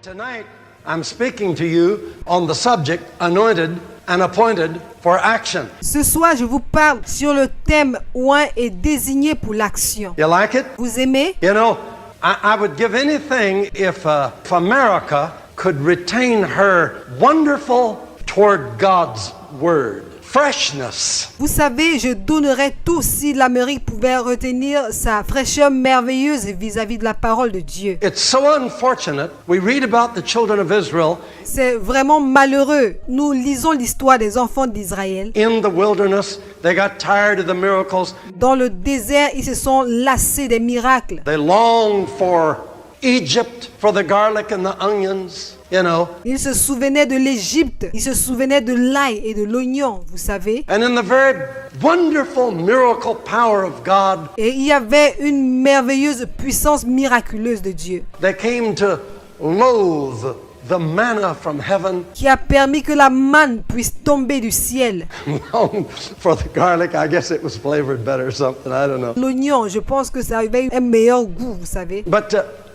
Tonight, I'm speaking to you on the subject anointed and appointed for action. Ce soir, je vous parle sur le thème oint et désigné pour l'action. You like it? Vous aimez? You know, I would give anything if America could retain her wonderful toward God's word. Freshness. Vous savez, je donnerais tout si l'Amérique pouvait retenir sa fraîcheur merveilleuse vis-à-vis de la parole de Dieu. It's so unfortunate. We read about the children of Israel C'est vraiment malheureux. Nous lisons l'histoire des enfants d'Israël. in the wilderness. They got tired of the miracles. Dans le désert, ils se sont lassés des miracles. They longed for Egypt, for the garlic and the onions, you know. Ils se souvenaient de l'Égypte. Ils se souvenaient de l'ail et de l'oignon, vous savez. And in the very wonderful miracle power of God, Et il y avait une merveilleuse puissance miraculeuse de Dieu they came to loathe the manna from heaven. qui a permis que la manne puisse tomber du ciel. Longed for the garlic. I guess it was flavored better or something. I don't know. L'oignon, je pense que ça avait un meilleur goût, vous savez. But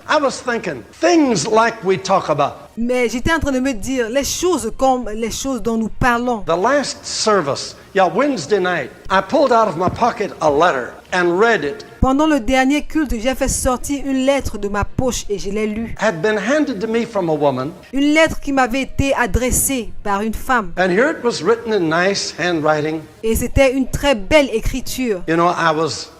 I was thinking, things like we talk about. Mais j'étais en train de me dire, les choses comme les choses dont nous parlons. The last service, Wednesday night, I pulled out of my pocket a letter and read it. Pendant le dernier culte, j'ai fait sortir une lettre de ma poche et je l'ai lue. Had been handed to me from a woman, Une lettre qui m'avait été adressée par une femme. and here it was written in nice handwriting. Et c'était une très belle écriture. You know, I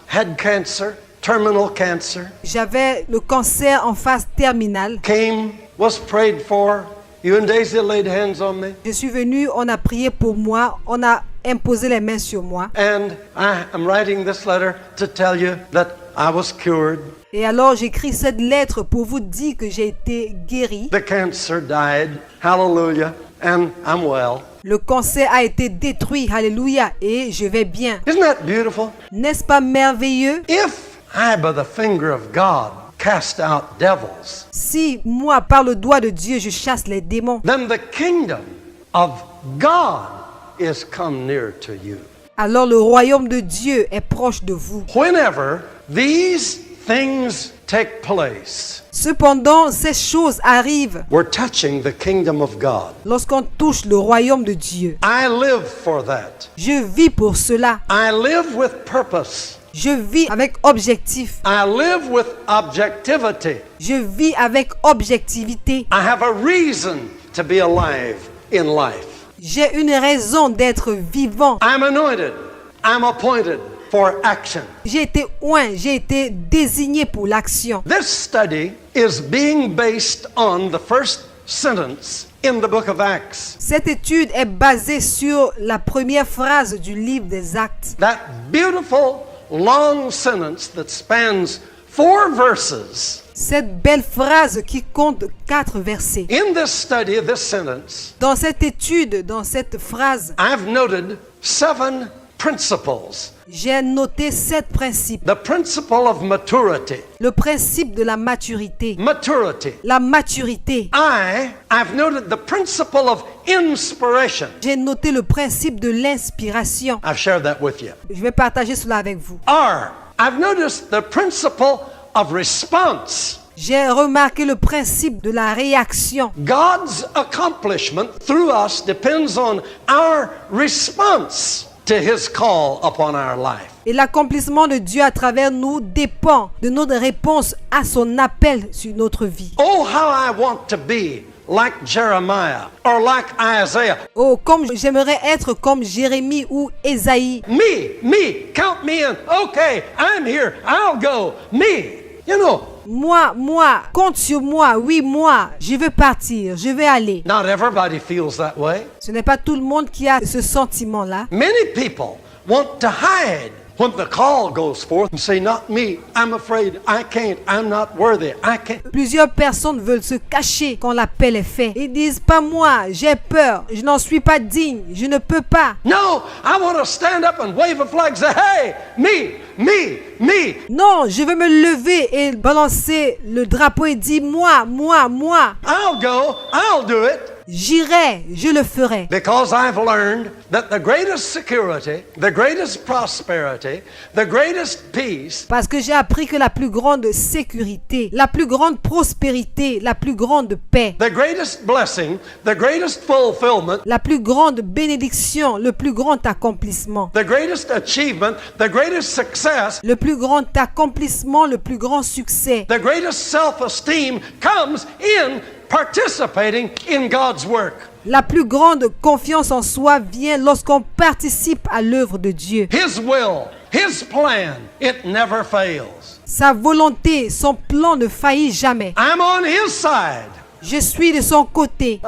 had cancer, terminal cancer, J'avais le cancer en phase terminale. came, was prayed for. You and Daisy laid hands on me, Je suis venue, on a prié pour moi, on a imposé les mains sur moi. and I am writing this letter to tell you that I was cured. Et alors j'écris cette lettre pour vous dire que j'ai été guérie. The cancer died, hallelujah, and I'm well. Le cancer a été détruit, alléluia, et je vais bien. Isn't that beautiful? N'est-ce pas merveilleux? If I, by the finger of God, cast out devils, Si moi, par le doigt de Dieu, je chasse les démons, then the kingdom of God is come near to you. alors le royaume de Dieu est proche de vous. Whenever these things take place, Cependant, ces choses arrivent we're touching the kingdom of God. lorsqu'on touche le royaume de Dieu. I live for that. Je vis pour cela. I live with purpose. Je vis avec objectif. I live with objectivity. Je vis avec objectivité. I have a reason to be alive in life. J'ai une raison d'être vivant. I'm anointed. I'm appointed for action. J'ai été oint, j'ai été désigné pour l'action. This study is being based on the first sentence in the book of Acts. Cette étude est basée sur la première phrase du livre des Actes. That beautiful long sentence that spans 4 verses. Cette belle phrase qui compte 4 versets. In this study of this sentence, Dans cette étude, dans cette phrase, I've noted 7 principles. j'ai noté 7 principes. The principle of maturity. Le principe de la maturité. Maturity. La maturité. I've noted the principle of inspiration. J'ai noté le principe de l'inspiration. I've shared that with you. Je vais partager cela avec vous. I've noticed the principle of response. J'ai remarqué le principe de la réaction. God's accomplishment through us depends on our response to His call upon our life. Et l'accomplissement de Dieu à travers nous dépend de notre réponse à son appel sur notre vie. Oh, how I want to be like Jeremiah or like Isaiah. Oh, comme j'aimerais être comme Jérémie ou Ésaïe. Me, count me in. Okay, I'm here. I'll go. Me, you know. Moi, compte sur moi. Oui, moi, je veux partir, je vais aller. Not everybody feels that way. Ce n'est pas tout le monde qui a ce sentiment-là. Many people want to hide when the call goes forth and say, not me, I'm afraid, I can't, I'm not worthy, I can't. Plusieurs personnes veulent se cacher quand l'appel est fait. Ils disent pas moi, j'ai peur, je n'en suis pas digne, je ne peux pas. No, I want to stand up and wave a flag and say, hey, me. Non, je veux me lever et balancer le drapeau et dire moi. I'll go, I'll do it. j'irai, je le ferai. Because I've learned that the greatest security, the greatest prosperity, the greatest peace Parce que j'ai appris que la plus grande sécurité, la plus grande prospérité, la plus grande paix, the greatest blessing, the greatest fulfillment, la plus grande bénédiction, le plus grand accomplissement, the greatest achievement, the greatest success, le plus grand accomplissement, le plus grand succès, the greatest self-esteem comes in participating in God's work. la plus grande confiance en soi vient lorsqu'on participe à l'œuvre de Dieu. His will, His plan, it never fails. Sa volonté, son plan ne faillit jamais. I'm on His side. Je suis de son côté.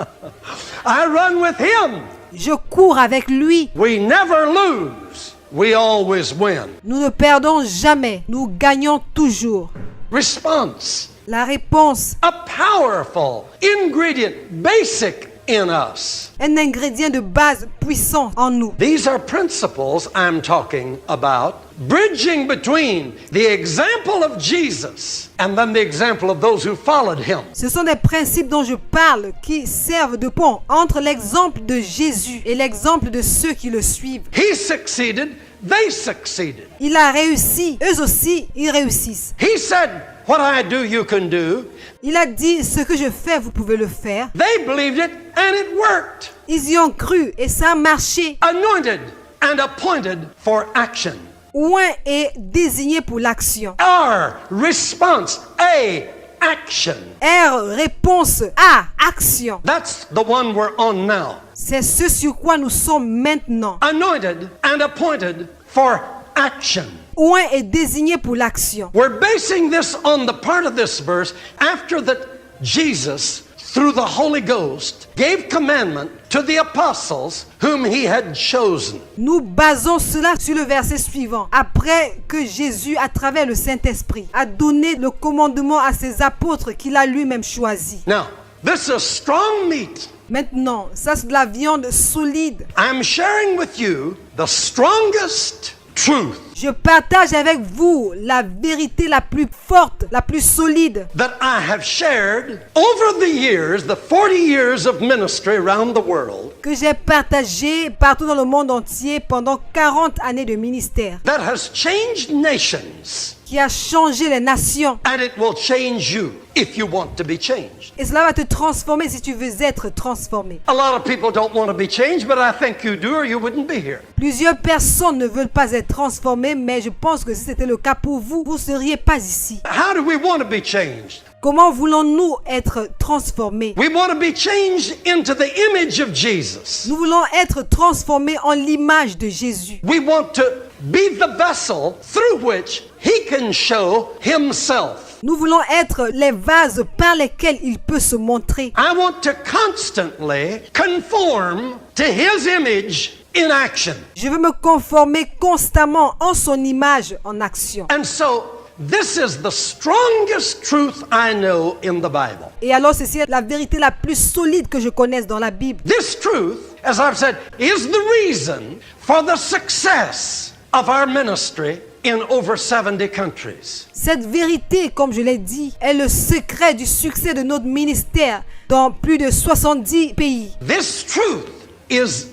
I run with Him. Je cours avec lui. We never lose. We always win. Nous ne perdons jamais. Nous gagnons toujours. Response. La réponse, A powerful ingredient, basic in us. un ingrédient de base puissant en nous. These are principles I'm talking about, bridging between the example of Jesus and then the example of those who followed Him. Ce sont des principes dont je parle qui servent de pont entre l'exemple de Jésus et l'exemple de ceux qui le suivent. He succeeded, they succeeded. Il a réussi, eux aussi, ils réussissent. He said, what I do, you can do. Il a dit, ce que je fais, vous pouvez le faire. They believed it and it worked. Ils y ont cru et ça a marché. Anointed and appointed for action. Oint est désigné pour l'action. R, response, A, action. R, réponse A, action. That's the one we're on now. C'est ce sur quoi nous sommes maintenant. Anointed and appointed for action. Oint est désigné pour l'action. We're basing this on the part of this verse after that Jesus, through the Holy Ghost, gave commandment to the apostles whom He had chosen. Nous basons cela sur le verset suivant. Après que Jésus, à travers le Saint-Esprit, a donné le commandement à ses apôtres qu'il a lui-même choisis. Now, this is strong meat. Maintenant, ça c'est de la viande solide. I'm sharing with you the strongest truth Je partage avec vous la vérité la plus forte, la plus solide that I have shared over the years, the 40 years of ministry around the world, que j'ai partagée partout dans le monde entier pendant 40 années de ministère, that has changed nations, qui a changé les nations. and it will change you if you want to be changed. Et cela va te transformer si tu veux être transformé. A lot of people don't want to be changed, but I think you do or you wouldn't be here. Plusieurs personnes ne veulent pas être transformées, mais je pense que si c'était le cas pour vous, vous ne seriez pas ici. How do we want to be changed? Comment voulons-nous être transformés? We want to be changed into the image of Jesus. Nous voulons être transformés en l'image de Jésus. We want to be the vessel through which He can show Himself. Nous voulons être les vases par lesquels il peut se montrer. I want to constantly conform to His image in action. Je veux me conformer constamment en son image en action. And so, this is the strongest truth I know in the Bible. Et alors ceci est la vérité la plus solide que je connaisse dans la Bible. This truth, as I've said, is the reason for the success of our ministry in over 70 countries. Cette vérité, comme je l'ai dit, est le secret du succès de notre ministère dans plus de 70 pays. This truth is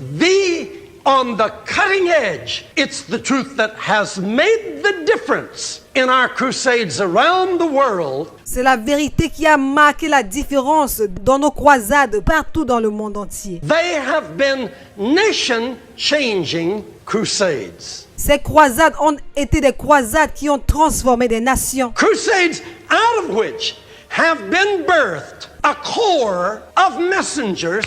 on the cutting edge. It's the truth that has made the difference in our crusades around the world. C'est la vérité qui a marqué la différence dans nos croisades partout dans le monde entier. They have been nation-changing crusades. Ces croisades ont été des croisades qui ont transformé des nations. Crusades out of which have been birthed a corps of messengers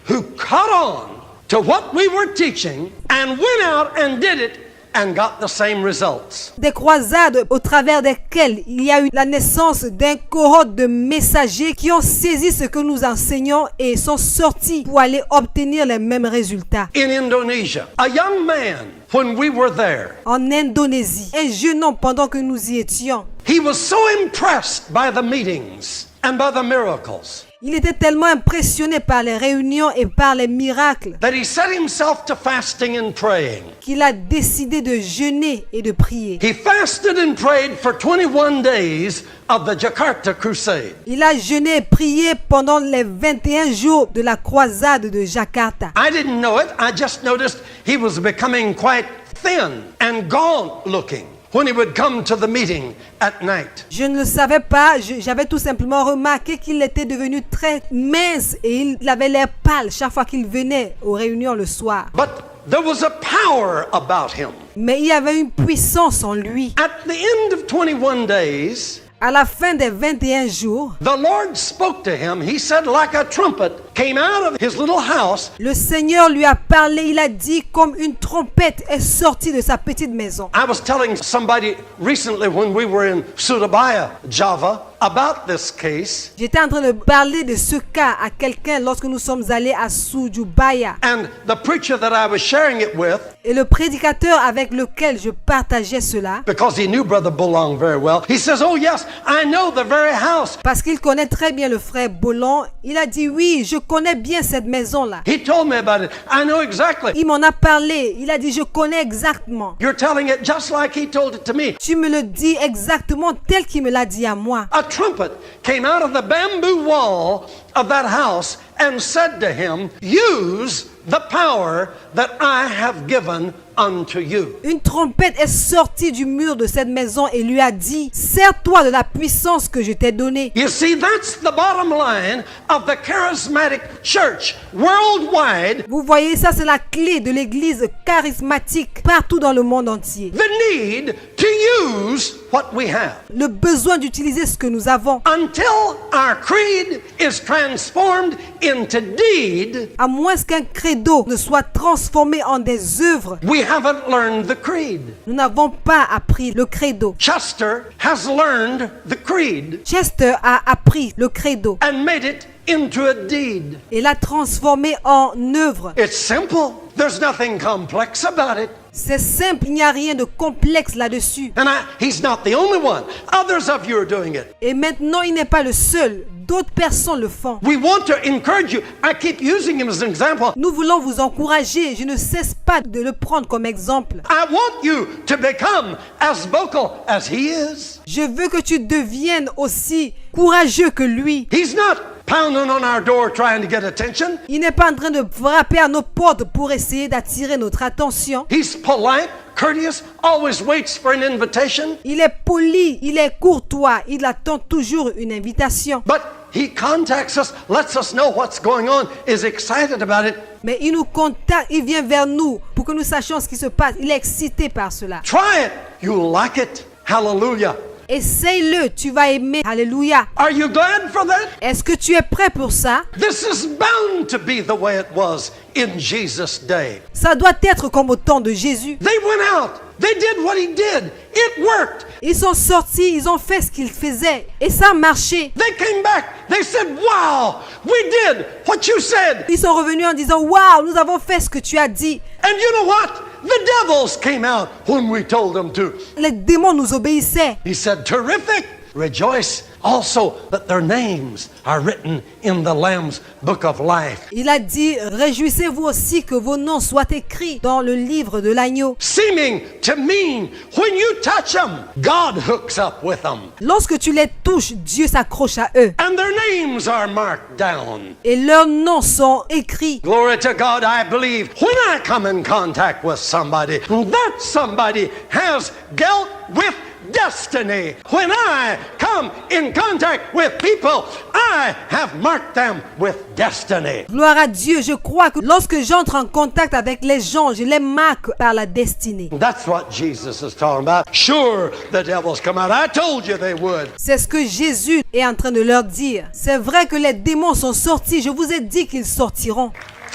who caught on to what we were teaching and went out and did it and got the same results. Des croisades au travers desquelles il y a eu la naissance d'un cohorte de messagers qui ont saisi ce que nous enseignons et sont sortis pour aller obtenir les mêmes résultats. In Indonesia, a young man, when we were there, En Indonésie, un jeune homme pendant que nous y étions, He was so impressed by the meetings and by the miracles Il était tellement impressionné par les réunions et par les miracles that he set himself to fasting and praying. qu'il a décidé de jeûner et de prier. He fasted and prayed for 21 days of the Jakarta Crusade. Il a jeûné et prié pendant les 21 jours de la croisade de Jakarta. I didn't know it. I just noticed he was becoming quite thin and gaunt looking when he would come to the meeting at night. Je ne le savais pas, j'avais tout simplement remarqué qu'il était devenu très mince et il avait l'air pâle chaque fois qu'il venait aux réunions le soir. But there was a power about him. Mais il y avait une puissance en lui. At the end of 21 days, À la fin des 21 jours, the Lord spoke to him. He said, like a trumpet came out of his little house. le Seigneur lui a parlé, il a dit comme une trompette est sortie de sa petite maison. I was telling somebody recently when we were in Surabaya, Java, about this case. J'étais en train de parler de ce cas à quelqu'un lorsque nous sommes allés à Surabaya. And the preacher that I was sharing it with, Et le prédicateur avec lequel je partageais cela, because he knew Brother Bulong very well, he says, oh yes, I know the very house. parce qu'il connaît très bien le frère Bolon, il a dit oui, je connais bien cette maison-là. He told me about it. I know exactly. Il m'en a parlé, il a dit je connais exactement. You're telling it just like he told it to me. Tu me le dis exactement tel qu'il me l'a dit à moi. A trumpet came out of the bamboo wall of that house and said to him, use the power that I have given unto you. Une trompette est sortie du mur de cette maison et lui a dit, sers-toi de la puissance que je t'ai donnée. You see, that's the bottom line of the charismatic church worldwide. Vous voyez, ça c'est la clé de l'église charismatique partout dans le monde entier. The need to use what we have. Le besoin d'utiliser ce que nous avons. Until our creed is transformed into deed, À moins qu'un credo ne soit transformé en des œuvres, we haven't learned the creed. nous n'avons pas appris le credo. Chester has learned the creed Chester a appris le credo and made it into a deed. et l'a transformé en œuvre. It's simple. There's nothing complex about it. C'est simple, il n'y a rien de complexe là-dessus. And he's not the only one. Others of you are doing it. Et maintenant, il n'est pas le seul. D'autres personnes le font. We want to encourage you. I keep using him as an example. Nous voulons vous encourager. Je ne cesse pas de le prendre comme exemple. I want you to become as vocal as he is. Je veux que tu deviennes aussi courageux que lui. He's not pounding on our door trying to get attention. Il n'est pas en train de frapper à nos portes pour essayer d'attirer notre attention. He's polite, courteous, always waits for an invitation. Il est poli, il est courtois, il attend toujours une invitation. But he contacts us, lets us know what's going on, is excited about it. Mais il nous contacte, il vient vers nous pour que nous sachions ce qui se passe. Il est excité par cela. Try it. You'll like it. Hallelujah. Essaye-le, tu vas aimer. Alléluia. Are you glad for that? Est-ce que tu es prêt pour ça? This is bound to be the way it was in Jesus' day. Ça doit être comme au temps de Jésus. They went out. They did what he did. It worked. Ils sont sortis, ils ont fait ce qu'ils faisaient. Et ça a marché. They came back. They said, wow, we did what you said. Ils sont revenus en disant, waouh, nous avons fait ce que tu as dit. And you know what? The devils came out when we told them to. Les démons nous obéissaient. He said, terrific. Rejoice also that their names are written in the Lamb's book of life. Il a dit, réjouissez-vous aussi que vos noms soient écrits dans le livre de l'agneau. Seeming to mean when you touch them, God hooks up with them. Lorsque tu les touches, Dieu s'accroche à eux. And their names are marked down. Et leurs noms sont écrits. Glory to God, I believe when I come in contact with somebody, that somebody has dealt with destiny. When I come in contact with people, I have marked them with destiny. Gloire à Dieu, je crois que lorsque j'entre en contact avec les gens, je les marque par la destinée. That's what Jesus is talking about. Sure, the devils come out. I told you they would. C'est ce que Jésus est en train de leur dire. C'est vrai que les démons sont sortis, je vous ai dit qu'ils sortiront.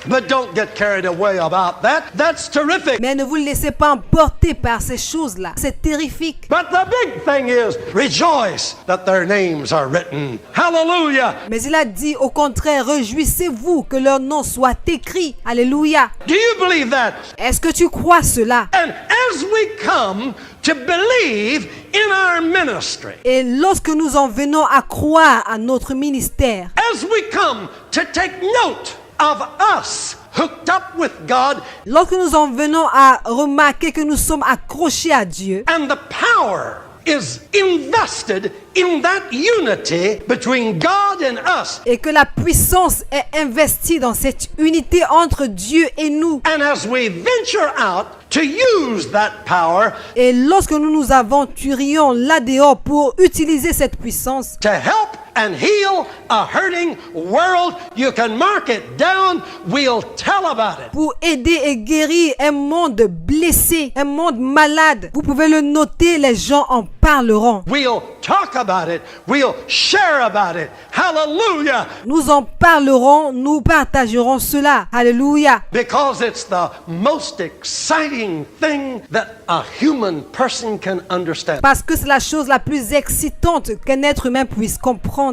But don't get carried away about that. That's terrific. Mais ne vous laissez pas emporter par ces choses-là. C'est terrifique. But the big thing is, rejoice that their names are written. Hallelujah. Mais il a dit au contraire, réjouissez-vous que leurs noms soient écrits. Alléluia. Do you believe that? Est-ce que tu crois cela? And as we come to believe in our ministry, Et lorsque nous en venons à croire à notre ministère, as we come to take note of us hooked up with God lorsque nous en venons à remarquer que nous sommes accrochés à Dieu and the power is invested in that unity between God and us, et que la puissance est investie dans cette unité entre Dieu et nous, and as we venture out to use that power et lorsque nous nous aventurions là-dehors pour utiliser cette puissance to help and heal a hurting world, you can mark it down, we'll tell about it. pour aider et guérir un monde blessé, un monde malade, vous pouvez le noter, les gens en parleront. We'll talk about it, we'll share about it. Hallelujah! Nous en parlerons, nous partagerons cela. Alléluia. Because it's the most exciting thing that a human person can understand. Parce que c'est la chose la plus excitante qu'un être humain puisse comprendre.